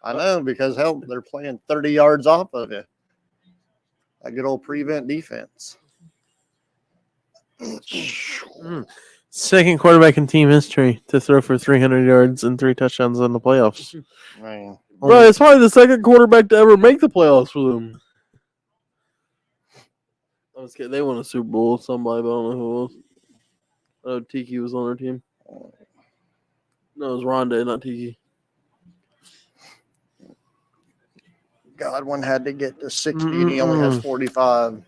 I know because hell, they're playing 30 yards off of you. That good old prevent defense. second quarterback in team history to throw for 300 yards and 3 touchdowns in the playoffs. I mean, Bro, it's probably the second quarterback to ever make the playoffs for them. I was kidding. They won a Super Bowl with somebody, but I don't know who it was. Oh, Tiki was on their team. No, it was Rondé, not Tiki. Godwin had to get to 60, and he only has 45.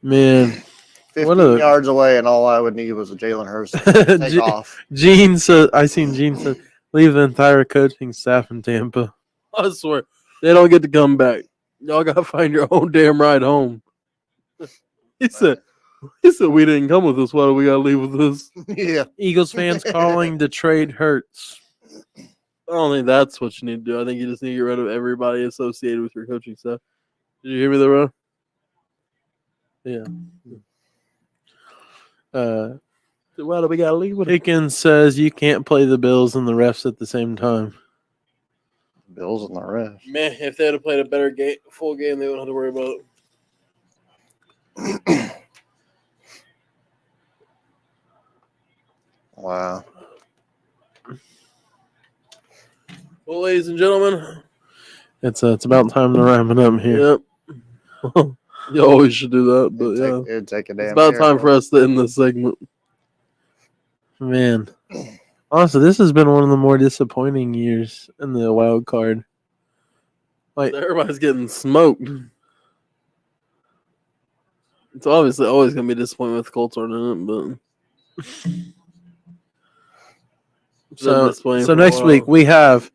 Man, 15 yards away, and all I would need was a Jalen Hurst to take off. Gene said, I seen Gene said, leave the entire coaching staff in Tampa. I swear, they don't get to come back. Y'all gotta find your own damn ride home. He said, we didn't come with this. Why do we gotta leave with this? Yeah. Eagles fans calling to trade Hurts. I don't think that's what you need to do. I think you just need to get rid of everybody associated with your coaching staff. Did you hear me there, bro? Yeah. Why do we gotta leave with it? Pickens says you can't play the Bills and the refs at the same time. Bills and the rest. Man, if they had played a better game, full game, they wouldn't have to worry about it. Wow. Well, ladies and gentlemen, It's about time to wrap it up here. yep. You always should do that, but yeah. It'd take a damn It's about time miracle. for us to end this segment. Man. Honestly, this has been one of the more disappointing years in the wild card. Like, Everybody's getting smoked. It's obviously always going to be disappointing with the Colts aren't in it, but. It's been so disappointing for a next while. week we have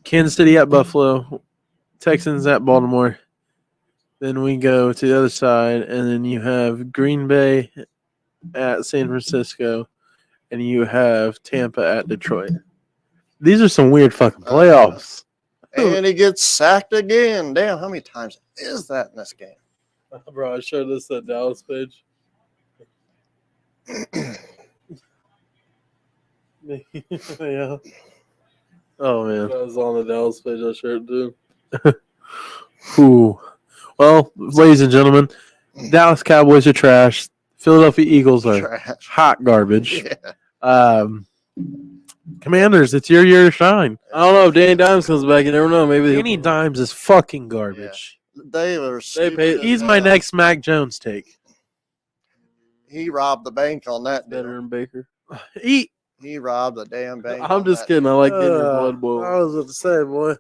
Kansas City at Buffalo, Texans at Baltimore. Then we go to the other side, and then you have Green Bay at San Francisco, and you have Tampa at Detroit. These are some weird fucking playoffs. And he gets sacked again. Damn, how many times is that in this game? Bro, I showed this at Dallas page. Yeah. Oh, man. I was on the Dallas page. I shared it too. Ooh. Well, ladies and gentlemen, Dallas Cowboys are trash. Philadelphia Eagles are Trash. hot garbage. Yeah. Commanders, it's your year to shine. I don't know if Danny Dimes comes back. You never know. Maybe Danny Dimes is fucking garbage. They were. They paid- He's my next Mac Jones take. He robbed the bank on that. better Deal. than Baker. He. He robbed the damn bank. I'm on just that. kidding. I like getting your blood boiled. I was about to say, boy.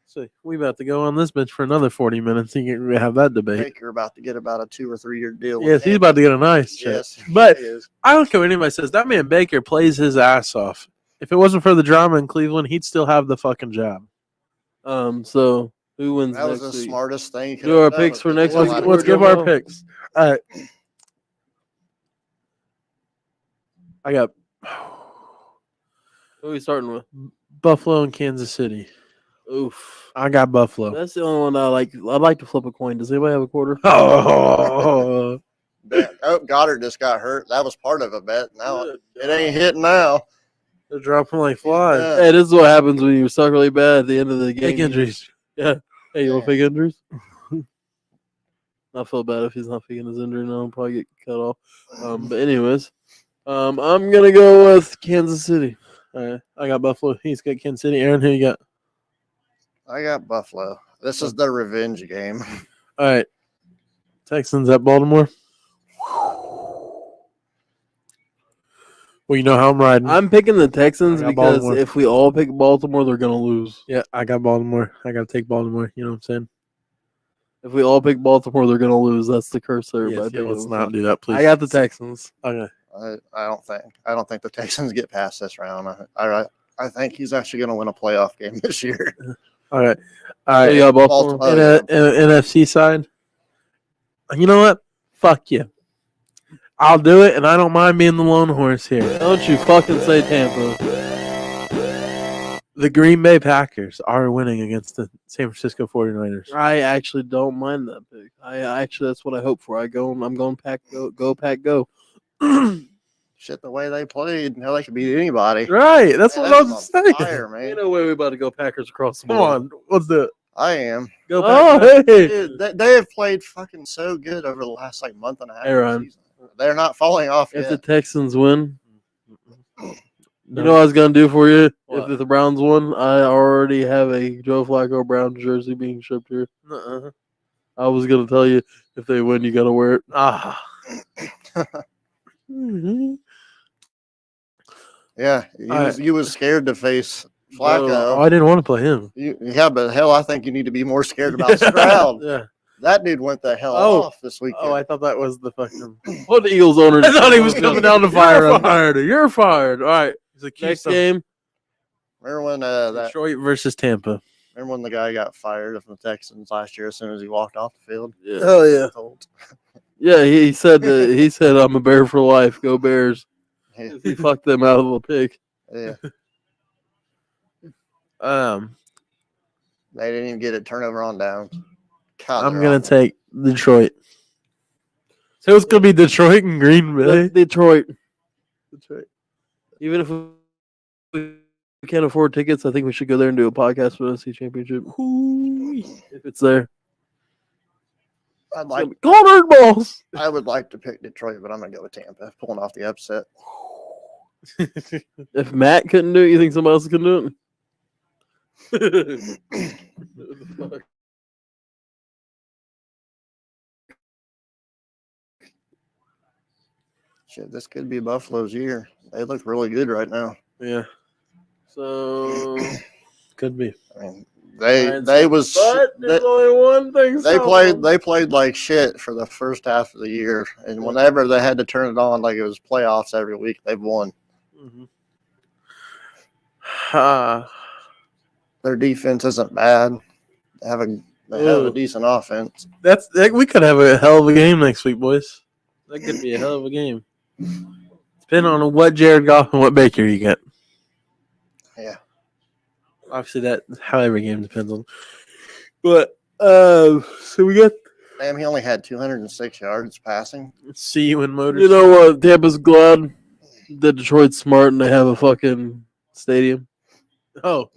So we about to go on this bench for another 40 minutes and get have that debate. Baker about to get about a 2 or 3 year deal. with Yes, he's him. about to get a nice check. Yes, But he is. I don't care what anybody says. That man Baker plays his ass off. If it wasn't for the drama in Cleveland, he'd still have the fucking job. So who wins That was next the week? smartest thing. he could Do have our done picks was for get next the week. hell out of Let's here. give our picks. All right. I got Who are we starting with? Buffalo and Kansas City. Oof. I got Buffalo. That's the only one I like. I'd like to flip a coin. Does anybody have a quarter? Oh, Oh, Goddard just got hurt. That was part of a bet. Now it ain't hitting now. they're dropping like flies. Yeah. Hey, this is what happens when you suck really bad at the end of the game. Big injuries. Yeah. Hey, you want fake injuries? I feel bad if he's not faking his injury now. He'll probably get cut off. But anyways, I'm gonna go with Kansas City. All right. I got Buffalo. He's got Kansas City. Aaron, who you got? I got Buffalo. This is the revenge game. All right. Texans at Baltimore. Well, you know how I'm riding. I'm picking the Texans I got because Baltimore. if we all pick Baltimore, they're gonna lose. Yeah, I got Baltimore. I got to take Baltimore. You know what I'm saying? If we all pick Baltimore, they're gonna lose. That's the curse there. Yes, by yeah, let's picking not them. do that, please. I got the Texans. Okay. I don't think the Texans get past this round. I think he's actually going to win a playoff game this year. All right. All So right. you got Baltimore. Baltimore. Oh, In NFC side, you know what? Fuck you. I'll do it, and I don't mind being the lone horse here. Don't you fucking say Tampa. The Green Bay Packers are winning against the San Francisco 49ers. I actually don't mind that pick. That's what I hope for. I'm going Pack go Pack go. Shit, the way they played, they could beat anybody. Right. That's what I That's was on saying. fire, man. Ain't no way we about to go Packers across the Come board. on. Let's do it. I am. Go Oh, Packers. hey. Dude, they have played fucking so good over the last month and a half. Hey, of the Ryan. season. They're not falling off If yet. the Texans win, No. you know what I was gonna do for you? What? If the Browns won, I already have a Joe Flacco Brown jersey being shipped here. Uh-uh. I was gonna tell you if they win, you gotta wear it. Ah. Yeah, you was scared to face Flacco. Oh, I didn't want to play him. Yeah, but hell, I think you need to be more scared about Stroud. Yeah. That dude went the hell Oh. off this weekend. Oh, I thought that was the fucking. What the Eagles owner? I thought he was coming down to fire You're him. fired. You're fired. All right. He's accused Next of game. remember when Detroit versus Tampa. remember when the guy got fired from the Texans last year as soon as he walked off the field? Yeah. Hell yeah. Yeah, he said that. He said, "I'm a Bear for life. Go Bears." Yeah. He fucked them out of the pick. Yeah. They didn't even get a turnover on downs. God, I'm they're gonna awful. take Detroit. So it's gonna be Detroit and Green Bay. Detroit. Even if we can't afford tickets, I think we should go there and do a podcast for the NFC Championship. If it's there. I'd like Cornered balls. I would like to pick Detroit, but I'm gonna go with Tampa, pulling off the upset. If Matt couldn't do it, you think somebody else can do it? Shit, this could be Buffalo's year. They look really good right now. Yeah, So could be. I mean, there's only one thing. they played like shit for the first half of the year, and whenever they had to turn it on like it was playoffs every week, they've won. Their defense isn't bad. They have a decent offense. We could have a hell of a game next week, boys. That could be a hell of a game. Depending on what Jared Goff and what Baker you get. Yeah. Obviously, that how every game depends on. But so we got. Damn, he only had 206 yards passing. See you in Motors. You know what? Tampa's glad that Detroit's smart and they have a fucking stadium. Oh,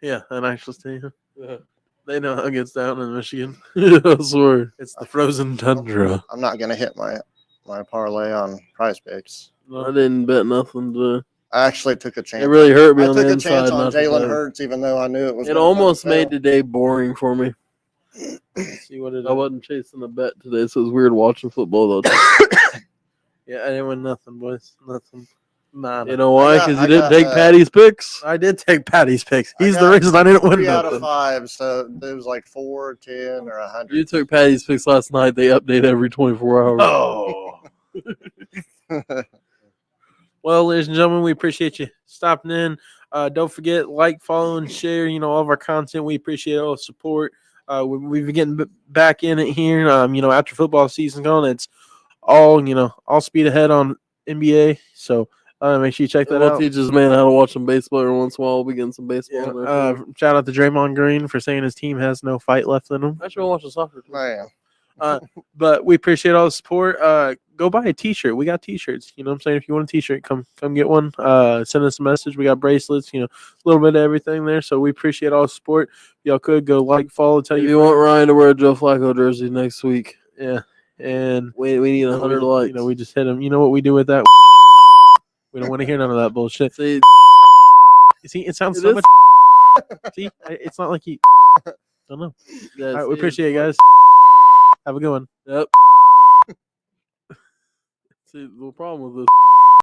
yeah, an actual stadium. They know how it gets down in Michigan. I swear. It's the frozen tundra. I'm not gonna hit my parlay on Prize Picks. I didn't bet nothing. I actually took a chance. It really hurt me I on took the a chance inside. on not to Jalen bet. Hurts, even though I knew it was. It gonna almost fail. made the day boring for me. See what it I wasn't chasing the bet today, so it was weird watching football though. Yeah, I didn't win nothing, boys. Nothing. Nada. You know why? I Because you got, didn't take Patty's picks. I did take Patty's picks. I He's the got reason I didn't win 3 out nothing. of 5, so it was like 4, 10, or 100. You took Patty's picks last night. They update every 24 hours. Oh. Well, ladies and gentlemen, we appreciate you stopping in. Don't forget, like, follow, and share, all of our content. We appreciate all the support. We've been getting back in it here. After football season's gone, it's all speed ahead on NBA. So make sure you check that We'll out. teach this man how to watch some baseball every once in a while. We'll be getting some baseball in there. Shout out to Draymond Green for saying his team has no fight left in him. I should watch the soccer. Too. Man, But we appreciate all the support. Go buy a t-shirt. We got t-shirts. You know what I'm saying? If you want a t-shirt, come get one. Send us a message. We got bracelets, a little bit of everything there. So we appreciate all the support. Y'all could go like, follow, tell If you. you want Ryan to wear a Joe Flacco jersey next week, Yeah. And we need 100 likes. we just hit him. You know what we do with that? We don't want to hear none of that bullshit. See, See, it sounds It so is- much. See, it's not like you. I don't know. yeah, All right, we see, appreciate you guys. Have a good one. Yep. See, the problem with this